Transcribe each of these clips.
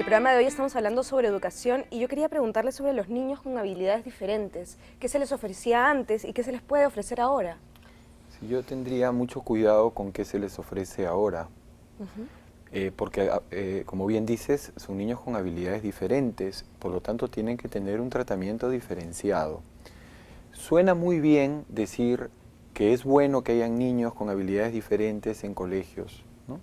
el programa de hoy estamos hablando sobre educación y yo quería preguntarle sobre los niños con habilidades diferentes. ¿Qué se les ofrecía antes y qué se les puede ofrecer ahora? Sí, yo tendría mucho cuidado con qué se les ofrece ahora, porque como bien dices, son niños con habilidades diferentes, por lo tanto tienen que tener un tratamiento diferenciado. Suena muy bien decir que es bueno que hayan niños con habilidades diferentes en colegios, ¿no?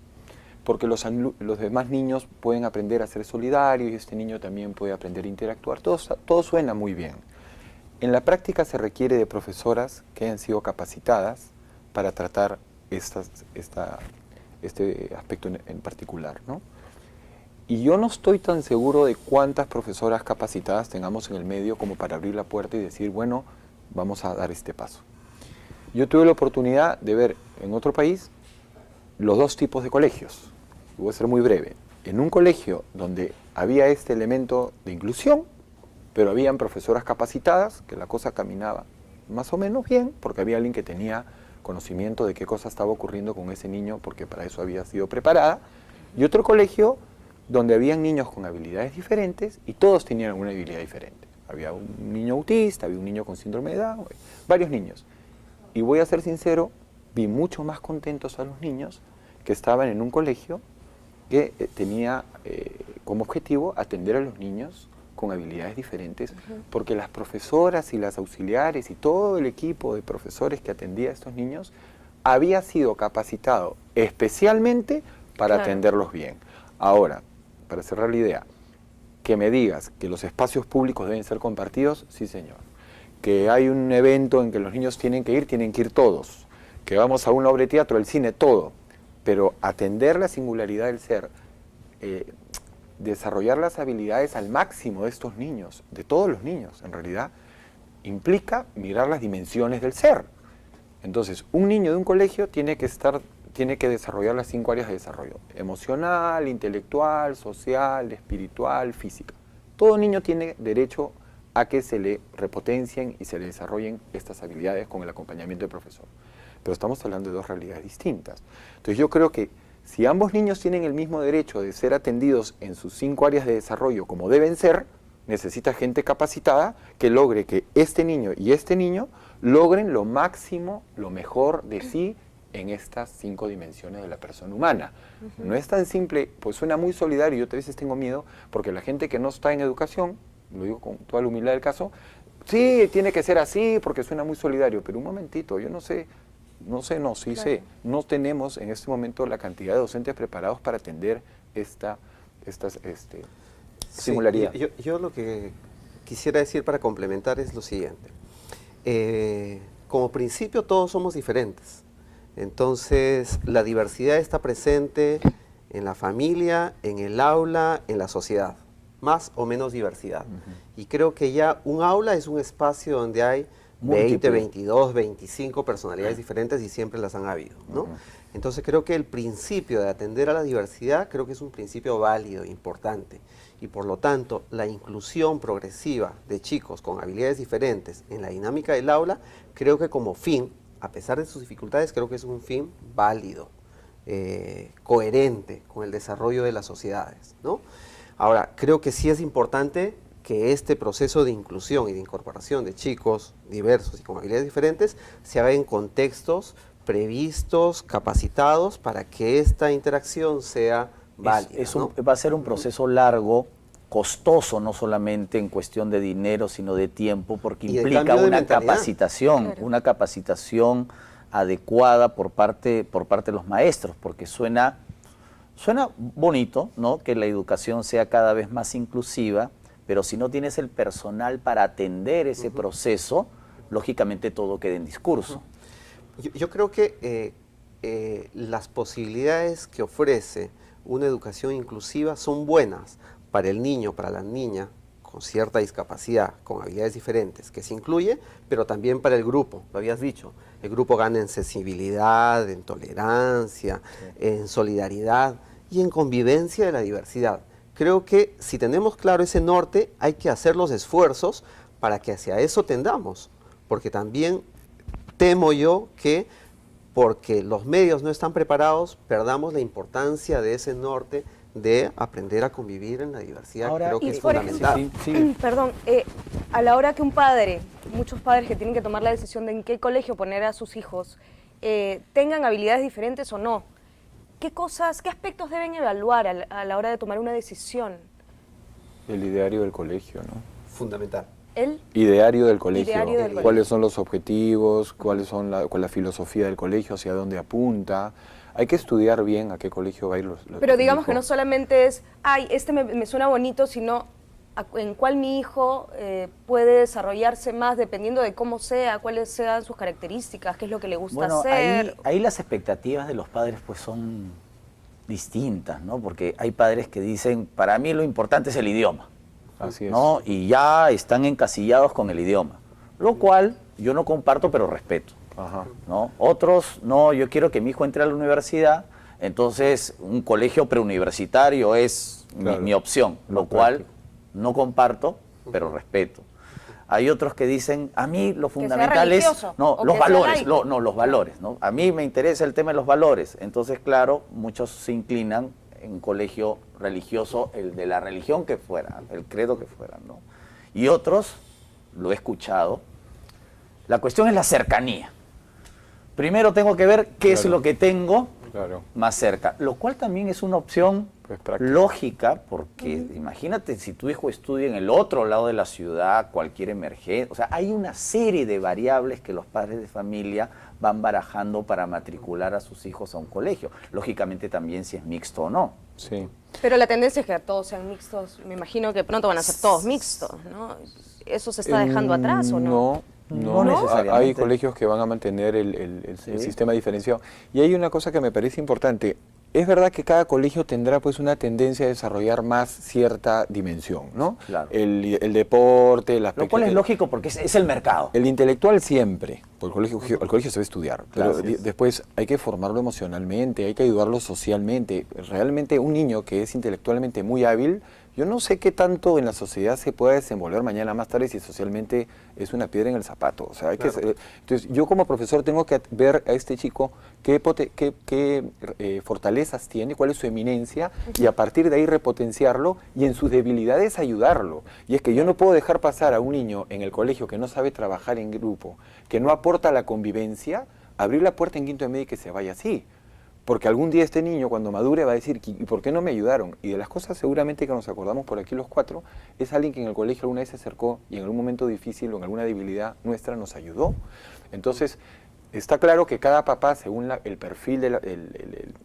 Porque los demás niños pueden aprender a ser solidarios y este niño también puede aprender a interactuar. Todo suena muy bien. En la práctica se requiere de profesoras que hayan sido capacitadas para tratar este aspecto en particular, ¿no? Y yo no estoy tan seguro de cuántas profesoras capacitadas tengamos en el medio como para abrir la puerta y decir, bueno, vamos a dar este paso. Yo tuve la oportunidad de ver en otro país los dos tipos de colegios. Voy a ser muy breve. En un colegio donde había este elemento de inclusión, pero habían profesoras capacitadas, que la cosa caminaba más o menos bien, porque había alguien que tenía conocimiento de qué cosa estaba ocurriendo con ese niño, porque para eso había sido preparada, y otro colegio donde habían niños con habilidades diferentes y todos tenían una habilidad diferente. Había un niño autista, había un niño con síndrome de Down, varios niños. Y voy a ser sincero, vi mucho más contentos a los niños que estaban en un colegio que tenía como objetivo atender a los niños con habilidades diferentes, porque las profesoras y las auxiliares y todo el equipo de profesores que atendía a estos niños había sido capacitado especialmente para atenderlos bien. Ahora, para cerrar la idea, que me digas que los espacios públicos deben ser compartidos, sí señor. Que hay un evento en que los niños tienen que ir todos. Que vamos a una obra de teatro, al cine, todo. Pero atender la singularidad del ser, desarrollar las habilidades al máximo de estos niños, de todos los niños en realidad, implica mirar las dimensiones del ser. Entonces, un niño de un colegio tiene que desarrollar las 5 áreas de desarrollo: emocional, intelectual, social, espiritual, física. Todo niño tiene derecho a que se le repotencien y se le desarrollen estas habilidades con el acompañamiento del profesor. Pero estamos hablando de dos realidades distintas. Entonces yo creo que si ambos niños tienen el mismo derecho de ser atendidos en sus 5 áreas de desarrollo como deben ser, necesita gente capacitada que logre que este niño y este niño logren lo máximo, lo mejor de sí en estas 5 dimensiones de la persona humana. No es tan simple, pues suena muy solidario, yo a veces tengo miedo, porque la gente que no está en educación, lo digo con toda la humildad del caso, sí, tiene que ser así porque suena muy solidario, pero un momentito, yo no sé, sí sé, no tenemos en este momento la cantidad de docentes preparados para atender esta singularidad. Yo lo que quisiera decir para complementar es lo siguiente. Como principio todos somos diferentes, entonces la diversidad está presente en la familia, en el aula, en la sociedad, más o menos diversidad. Y creo que ya un aula es un espacio donde hay 20, 22, 25 personalidades diferentes y siempre las han habido, ¿no? Entonces creo que el principio de atender a la diversidad creo que es un principio válido, importante. Y por lo tanto, la inclusión progresiva de chicos con habilidades diferentes en la dinámica del aula, creo que como fin, a pesar de sus dificultades, creo que es un fin válido, coherente con el desarrollo de las sociedades, ¿no? Ahora, creo que sí es importante que este proceso de inclusión y de incorporación de chicos diversos y con habilidades diferentes se haga en contextos previstos, capacitados, para que esta interacción sea válida, ¿no? Va a ser un proceso largo, costoso, no solamente en cuestión de dinero, sino de tiempo, porque implica una capacitación adecuada por parte de los maestros, porque suena bonito, ¿no?, que la educación sea cada vez más inclusiva, pero si no tienes el personal para atender ese proceso, lógicamente todo queda en discurso. Yo creo que las posibilidades que ofrece una educación inclusiva son buenas para el niño, para la niña, con cierta discapacidad, con habilidades diferentes, que se incluye, pero también para el grupo, lo habías dicho. El grupo gana en sensibilidad, en tolerancia, en solidaridad y en convivencia de la diversidad. Creo que si tenemos claro ese norte, hay que hacer los esfuerzos para que hacia eso tendamos, porque también temo yo que porque los medios no están preparados, perdamos la importancia de ese norte de aprender a convivir en la diversidad. Ahora, Creo que y es por fundamental. Perdón, a la hora que muchos padres que tienen que tomar la decisión de en qué colegio poner a sus hijos, tengan habilidades diferentes o no, ¿qué aspectos deben evaluar a la hora de tomar una decisión? El ideario del colegio, ¿no? Fundamental. ¿El? Ideario del colegio. Ideario del colegio. ¿Cuáles son los objetivos? ¿Cuál es la filosofía del colegio? ¿Hacia dónde apunta? Hay que estudiar bien a qué colegio va a ir Pero digamos el que hijo. no solamente es, me suena bonito, sino en cuál mi hijo puede desarrollarse más dependiendo de cómo sea, cuáles sean sus características, qué es lo que le gusta Bueno, hacer. ahí las expectativas de los padres pues son distintas, ¿no? Porque hay padres que dicen, para mí lo importante es el idioma, Así es. ¿no? Y ya están encasillados con el idioma, lo cual yo no comparto, pero respeto, Ajá. ¿no? Otros, no, yo quiero que mi hijo entre a la universidad, entonces un colegio preuniversitario es Claro. mi opción, lo Más cual práctico. no comparto, pero respeto. Hay otros que dicen, a mí lo sea fundamental es, religioso, no, o los que sea valores, laico. los valores, ¿no? A mí me interesa el tema de los valores. Entonces, claro, muchos se inclinan en un colegio religioso, el de la religión que fuera, el credo que fuera, ¿no? Y otros, lo he escuchado, la cuestión es la cercanía. Primero tengo que ver qué es Claro. lo que tengo Claro. más cerca, lo cual también es una opción Pues práctico. lógica, porque imagínate si tu hijo estudia en el otro lado de la ciudad, cualquier emergencia, o sea, hay una serie de variables que los padres de familia van barajando para matricular a sus hijos a un colegio, lógicamente también si es mixto o no. Sí. Pero la tendencia es que todos sean mixtos. Me imagino que pronto van a ser todos mixtos, ¿no? ¿Eso se está dejando atrás o no? No necesariamente. Hay colegios que van a mantener el Sí. sistema diferenciado. Y hay una cosa que me parece importante. Es verdad que cada colegio tendrá pues una tendencia a desarrollar más cierta dimensión, ¿no? Claro. El deporte, las Lo cual es lógico porque es el mercado. El intelectual siempre, porque el colegio se va a estudiar, pero Claro. después hay que formarlo emocionalmente, hay que ayudarlo socialmente. Realmente un niño que es intelectualmente muy hábil, yo no sé qué tanto en la sociedad se puede desenvolver mañana más tarde si socialmente es una piedra en el zapato. O sea, entonces yo como profesor tengo que ver a este chico qué fortalezas tiene, cuál es su eminencia y a partir de ahí repotenciarlo y en sus debilidades ayudarlo. Y es que yo no puedo dejar pasar a un niño en el colegio que no sabe trabajar en grupo, que no aporta la convivencia, abrir la puerta en quinto de medio y que se vaya así. Porque algún día este niño, cuando madure, va a decir, ¿y por qué no me ayudaron? Y de las cosas seguramente que nos acordamos por aquí los cuatro, es alguien que en el colegio alguna vez se acercó y en algún momento difícil o en alguna debilidad nuestra nos ayudó. Entonces, está claro que cada papá, según el perfil,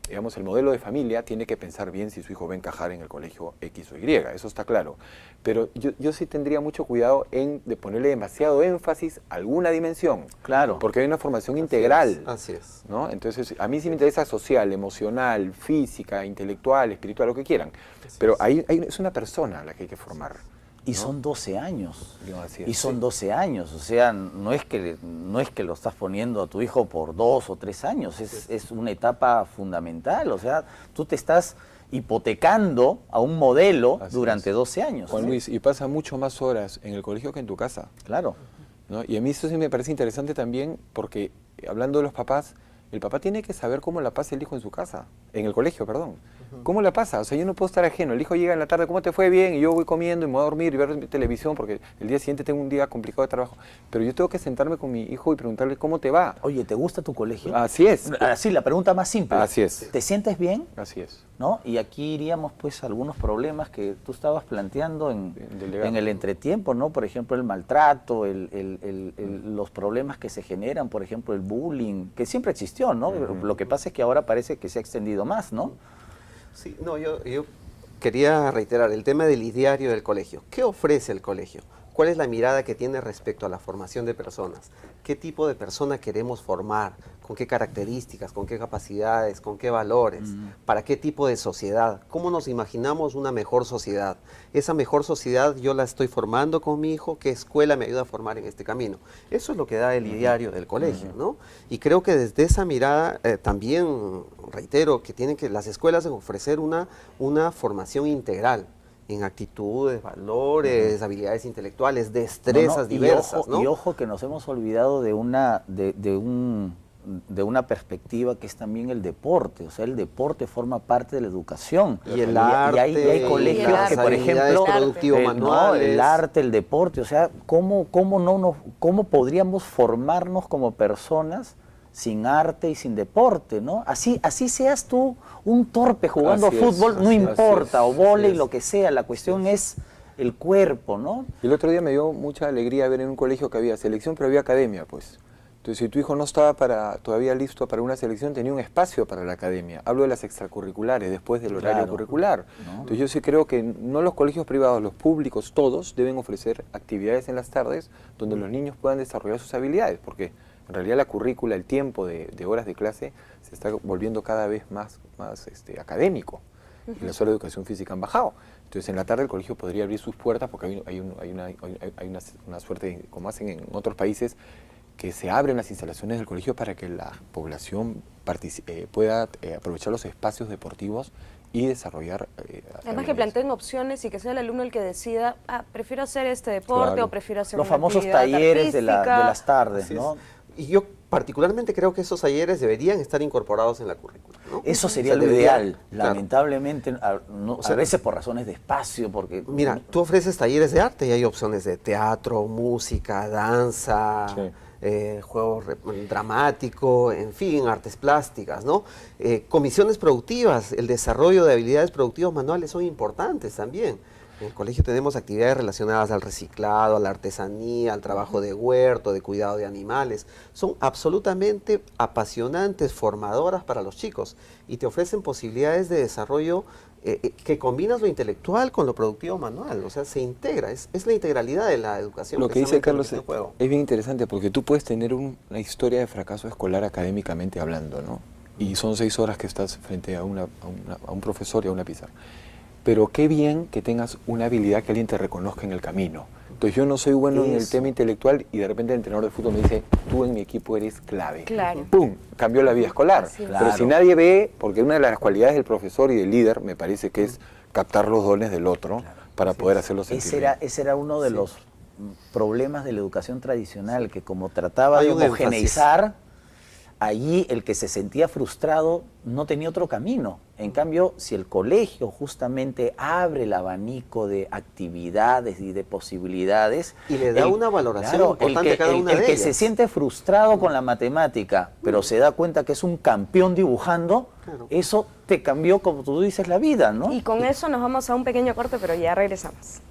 digamos, el modelo de familia, tiene que pensar bien si su hijo va a encajar en el colegio X o Y, eso está claro. Pero yo sí tendría mucho cuidado de ponerle demasiado énfasis a alguna dimensión. Claro. Porque hay una formación integral. Así es. ¿No? Entonces, a mí sí me interesa social, emocional, física, intelectual, espiritual, lo que quieran. Pero es una persona a la que hay que formar. Y ¿no? son 12 años. No, así es. Y son 12 años. O sea, no es que lo estás poniendo a tu hijo por 2 o 3 años. Es una etapa fundamental. O sea, tú te estás hipotecando a un modelo Así durante es. 12 años. Juan Luis, y pasa mucho más horas en el colegio que en tu casa. Claro. ¿No? Y a mí eso sí me parece interesante también porque, hablando de los papás, el papá tiene que saber cómo la pasa el hijo en su casa, en el colegio, perdón. ¿Cómo la pasa? O sea, yo no puedo estar ajeno. El hijo llega en la tarde, ¿cómo te fue? Bien, y yo voy comiendo y me voy a dormir y ver televisión porque el día siguiente tengo un día complicado de trabajo. Pero yo tengo que sentarme con mi hijo y preguntarle cómo te va. Oye, ¿te gusta tu colegio? Así es. Así, la pregunta más simple. Así es. ¿Te sientes bien? Así es. ¿No? Y aquí iríamos pues a algunos problemas que tú estabas planteando Delegado. en el entretiempo, ¿no? Por ejemplo, el maltrato, los problemas que se generan, por ejemplo, el bullying, que siempre existió, ¿no? Lo que pasa es que ahora parece que se ha extendido más, ¿no? Sí, no, yo quería reiterar el tema del ideario del colegio. ¿Qué ofrece el colegio? ¿Cuál es la mirada que tiene respecto a la formación de personas? ¿Qué tipo de persona queremos formar? ¿Con qué características? ¿Con qué capacidades? ¿Con qué valores? ¿Para qué tipo de sociedad? ¿Cómo nos imaginamos una mejor sociedad? Esa mejor sociedad yo la estoy formando con mi hijo. ¿Qué escuela me ayuda a formar en este camino? Eso es lo que da el ideario del colegio, ¿no? Y creo que desde esa mirada también reitero que las escuelas deben ofrecer una formación integral en actitudes, valores, habilidades intelectuales, destrezas diversas, ¿no? Y ojo que nos hemos olvidado de un de una perspectiva que es también el deporte. O sea, el deporte forma parte de la educación. Y el arte, hay colegios las que, por habilidades ejemplo, productivo-manuales. el arte, el deporte, o sea, ¿cómo podríamos formarnos como personas sin arte y sin deporte, ¿no? Así seas tú un torpe jugando Así es, fútbol, no así importa, es, o vóley, así es. lo que sea, la cuestión es el cuerpo, ¿no? Y el otro día me dio mucha alegría ver en un colegio que había selección, pero había academia, pues. Entonces, si tu hijo no estaba todavía listo para una selección, tenía un espacio para la academia. Hablo de las extracurriculares, después del horario Claro, curricular. ¿no? Entonces, yo sí creo que no los colegios privados, los públicos, todos deben ofrecer actividades en las tardes donde los niños puedan desarrollar sus habilidades, porque en realidad la currícula, el tiempo de horas de clase se está volviendo cada vez más académico. Y las horas de educación física han bajado. Entonces, en la tarde el colegio podría abrir sus puertas porque hay una suerte, como hacen en otros países, que se abren las instalaciones del colegio para que la población pueda aprovechar los espacios deportivos y desarrollar Además que planteen opciones y que sea el alumno el que decida, prefiero hacer este deporte Claro. o prefiero hacer Los una famosos actividad talleres de artística. las tardes, Así es. ¿no? Y yo particularmente creo que esos talleres deberían estar incorporados en la currícula, ¿no? Eso O sería sea, lo debería- ideal. claro. Lamentablemente, O sea, a veces por razones de espacio, porque... Mira, tú ofreces talleres de arte y hay opciones de teatro, música, danza, Sí. juego dramático, en fin, artes plásticas, ¿no? Comisiones productivas, el desarrollo de habilidades productivas manuales son importantes también. En el colegio tenemos actividades relacionadas al reciclado, a la artesanía, al trabajo de huerto, de cuidado de animales. Son absolutamente apasionantes, formadoras para los chicos y te ofrecen posibilidades de desarrollo que combinas lo intelectual con lo productivo manual. O sea, se integra, es la integralidad de la educación. Lo que dice precisamente Carlos en el juego. es bien interesante porque tú puedes tener una historia de fracaso escolar académicamente hablando, ¿no? Y son 6 horas que estás frente a un profesor y a una pizarra. Pero qué bien que tengas una habilidad que alguien te reconozca en el camino. Entonces yo no soy bueno en el Eso. tema intelectual y de repente el entrenador de fútbol me dice, tú en mi equipo eres clave. Claro. ¡Pum! Cambió la vida escolar. Así es. Pero Claro. si nadie ve, porque una de las cualidades del profesor y del líder me parece que es captar los dones del otro para poder hacerlo sentir bien. Ese era uno de los problemas de la educación tradicional, que como trataba Hay de un énfasis. homogeneizar, allí el que se sentía frustrado no tenía otro camino. En cambio, si el colegio justamente abre el abanico de actividades y de posibilidades... Y le da una valoración importante a cada una el de que ellas. se siente frustrado con la matemática, pero se da cuenta que es un campeón dibujando, Claro. eso te cambió, como tú dices, la vida, ¿no? Y con eso nos vamos a un pequeño corte, pero ya regresamos.